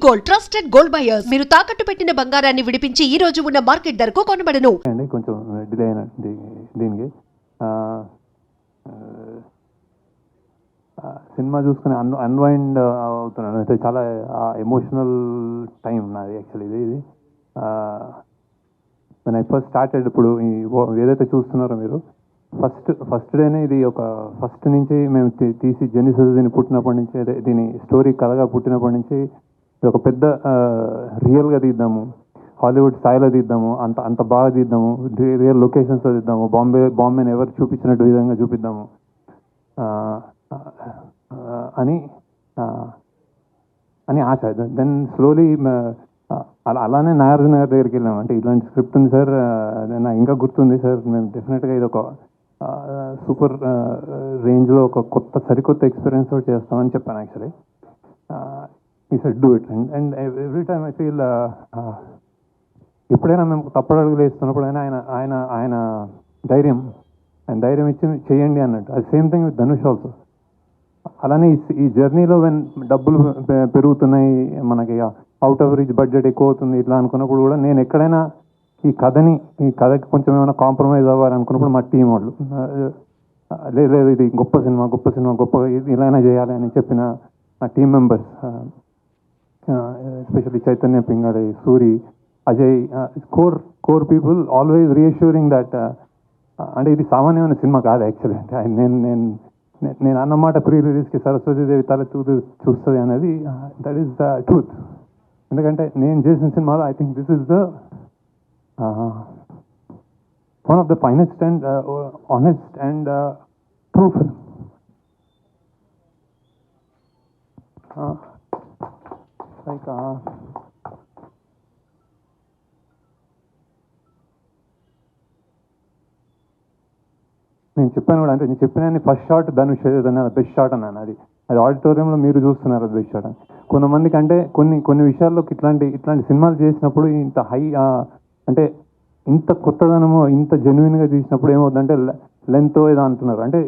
Gold, trusted gold buyers. మీరు తాకట్టు పెట్టిన బంగారాన్ని విడిపించి ఈ రోజు ఉన్న మార్కెట్ ధరకు కొనబడను. అండి కొంచెం డిలే అయిన దీనికి సినిమా చూసుకుని అన్వైండ్ అవుతున్నాను. అయితే చాలా ఎమోషనల్ టైం నాది యాక్చువల్లీ. ఇది నేను ఫస్ట్ స్టార్టెడ్ ఇప్పుడు ఏదైతే చూస్తున్నారో మీరు ఫస్ట్ డేనే ఇది ఒక ఫస్ట్ నుంచి మేము తీసి జెనిసిస్ దీన్ని పుట్టినప్పటి నుంచి అదే దీని స్టోరీ కథగా పుట్టినప్పటి నుంచి ఇది ఒక పెద్ద రియల్గా తీద్దాము, హాలీవుడ్ స్థాయిలో తీద్దాము, అంత బాగా తీద్దాము, రియల్ లొకేషన్స్లో తీద్దాము, బాంబేని ఎవరు చూపించినట్టు విధంగా చూపిద్దాము అని ఆశ. దెన్ స్లోలీ అలానే నాగార్జున గారి దగ్గరికి వెళ్ళాము. అంటే ఇలాంటి స్క్రిప్ట్ ఉంది సార్, నాకు ఇంకా గుర్తుంది సార్, మేము డెఫినెట్గా ఇది ఒక సూపర్ రేంజ్లో ఒక సరికొత్త ఎక్స్పీరియన్స్ తోటి చేస్తామని చెప్పాను యాక్చువల్లీ. ఈ said do it and every time I feel ఎప్పుడైనా మేము తప్పడడుగులు వేస్తున్నప్పుడైనా ఆయన ఆయన ధైర్యం ఇచ్చి చేయండి అన్నట్టు. అది same thing with Dhanush also. అలానే ఈ జర్నీలో డబ్బులు పెరుగుతున్నాయి, మనకి అవుట్ ఆఫ్ రీచ్ బడ్జెట్ ఎక్కువ అవుతుంది ఇట్లా అనుకున్నప్పుడు కూడా నేను ఎక్కడైనా ఈ కథకి కొంచెం ఏమైనా కాంప్రమైజ్ అవ్వాలనుకున్నప్పుడు మా టీం వాళ్ళు లేదు ఇది గొప్ప సినిమా ఇలానే చేయాలి అని చెప్పిన నా team members, especially Chaitanya Pingali, Suri, Ajay, core people always reassuring that అంటే ఇది సామాన్యమైన సినిమా కాదు యాక్చువల్లీ. అంటే నేను అన్నమాట ప్రీ రిలీజ్కి సరస్వతీదేవి తల చూస్తుంది అనేది దట్ ఈస్ ద ట్రూత్. ఎందుకంటే నేను చేసిన సినిమాలో I think this is the one of the finest and honest and true film. Like నేను చెప్పాను కూడా, అంటే నేను చెప్పిన first shot Dhanush best shot అన్నాను. అది ఆడిటోరియంలో మీరు చూస్తున్నారు అది బెస్ట్ షాట్ అని. కొంతమందికి అంటే కొన్ని విషయాల్లో ఇట్లాంటి సినిమాలు చేసినప్పుడు ఇంత హై అంటే ఇంత కొత్తదనము ఇంత జెన్యున్గా తీసినప్పుడు ఏమవుతుందంటే లెంత్ ఏదో అంటున్నారు. అంటే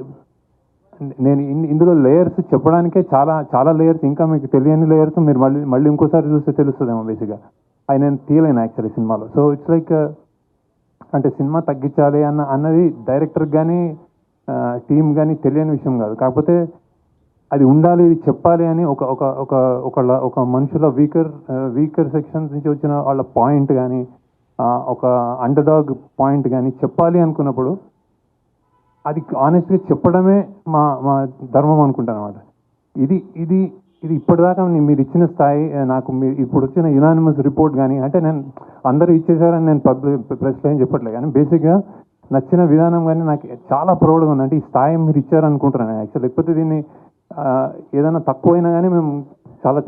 నేను ఇందులో లేయర్స్ చెప్పడానికే చాలా లేయర్స్, ఇంకా మీకు తెలియని లేయర్స్ మీరు మళ్ళీ ఇంకోసారి చూస్తే తెలుస్తుందేమో బేసిక్గా. అవి నేను తీయలేను యాక్చువల్లీ సినిమాలో. సో ఇట్స్ లైక్ అంటే సినిమా తగ్గించాలి అన్నది డైరెక్టర్కి కానీ టీం కానీ తెలియని విషయం కాదు. కాకపోతే అది ఉండాలి, ఇది చెప్పాలి అని ఒక మనుషుల వీకర్ సెక్షన్స్ నుంచి వచ్చిన వాళ్ళ పాయింట్ కానీ ఒక అండర్ డాగ్ పాయింట్ కానీ చెప్పాలి అనుకున్నప్పుడు అది ఆనెస్ట్గా చెప్పడమే మా ధర్మం అనుకుంటాను అనమాట. ఇది ఇప్పటిదాకా మీరు ఇచ్చిన స్థాయి నాకు మీరు ఇప్పుడు వచ్చిన యునానిమస్ రిపోర్ట్ కానీ, అంటే నేను అందరూ ఇచ్చేసారని నేను ప్రెస్లో ఏం చెప్పట్లేదు, కానీ బేసిక్గా నచ్చిన విధానం కానీ నాకు చాలా ప్రౌడ్గా ఉంది. అంటే ఈ స్థాయి మీరు ఇచ్చారనుకుంటున్నాను యాక్చువల్. లేకపోతే దీన్ని ఏదైనా తక్కువైనా కానీ మేము చాలా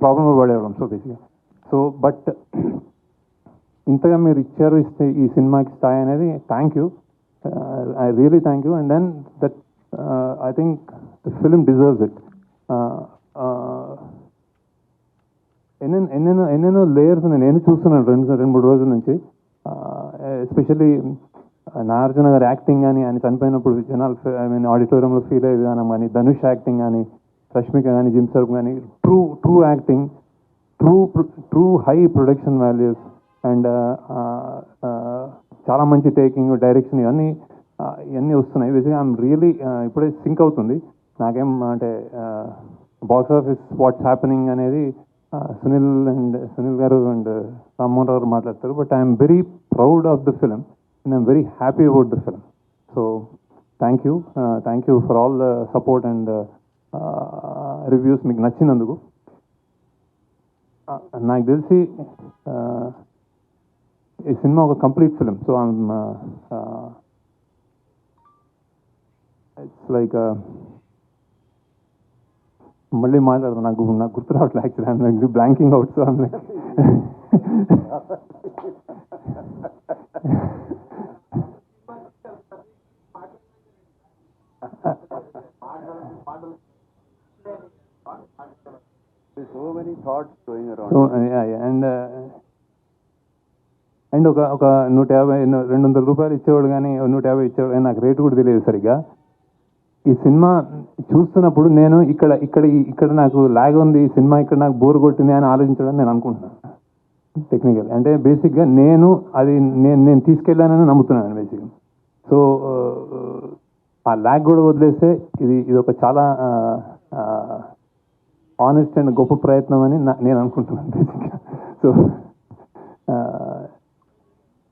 ప్రాబ్లంలో పడేవాళ్ళం. సో బేసిక్గా బట్ ఇంతగా మీరు ఇస్తే ఈ సినిమాకి స్థాయి అనేది thank you, I really thank you. And then that I think the film deserves it. ఎన్నెన్నో లేయర్స్ నేను చూస్తున్నాను రెండు మూడు రోజుల నుంచి. ఎస్పెషల్లీ నాగార్జున గారి యాక్టింగ్ కానీ, ఆయన చనిపోయినప్పుడు జనాలు ఆడిటోరియంలో ఫీల్ అయ్యే విధానం కానీ, ధనుష్ యాక్టింగ్ కానీ, రష్మిక కానీ, జిమ్ సర్ఫ్ కానీ, true acting, true high production values and చాలా మంచి టేకింగ్, డైరెక్షన్ ఇవన్నీ వస్తున్నాయి. బేసిక్గా ఐఎమ్ రియలీ ఇప్పుడే సింక్ అవుతుంది నాకేం అంటే బాక్స్ ఆఫీస్ వాట్స్ హ్యాపెనింగ్ అనేది సునీల్ గారు అండ్ రామ్మోహన్ రావు మాట్లాడతారు. But I'm very proud of the film and I'm very happy about the film. So thank you for all the support and reviews మీకు నచ్చినందుకు. నాకు తెలిసి ఈ సినిమా ఒక complete film. So it's like మళ్ళీ మాట్లాడదాం, నాకు గుర్తు రావట్లేదు actually, blanking out. So so many thoughts going around. So and ఒక 150 200 రూపాయలు ఇచ్చేవాడు కానీ 150 ఇచ్చేవాడు కానీ నాకు రేటు కూడా తెలియదు సరిగ్గా. ఈ సినిమా చూస్తున్నప్పుడు నేను ఇక్కడ నాకు లాగ్ ఉంది, ఈ సినిమా ఇక్కడ నాకు బోర్ కొట్టింది అని ఆలోచించడం నేను అనుకుంటున్నాను. టెక్నికల్ అంటే బేసిక్గా నేను తీసుకెళ్ళానని నమ్ముతున్నాను బేసిక్గా. సో ఆ ల్యాగ్ కూడా వదిలేస్తే ఇది ఒక చాలా ఆనెస్ట్ అండ్ గొప్ప ప్రయత్నం అని నేను అనుకుంటున్నాను బేసిక్గా. So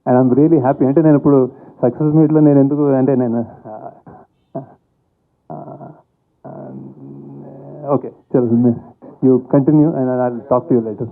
and I'm really happy. అంటే నేను ఇప్పుడు సక్సెస్ మీట్లో నేను ఎందుకు అంటే నేను ఓకే చలో, you continue and I will talk to you later.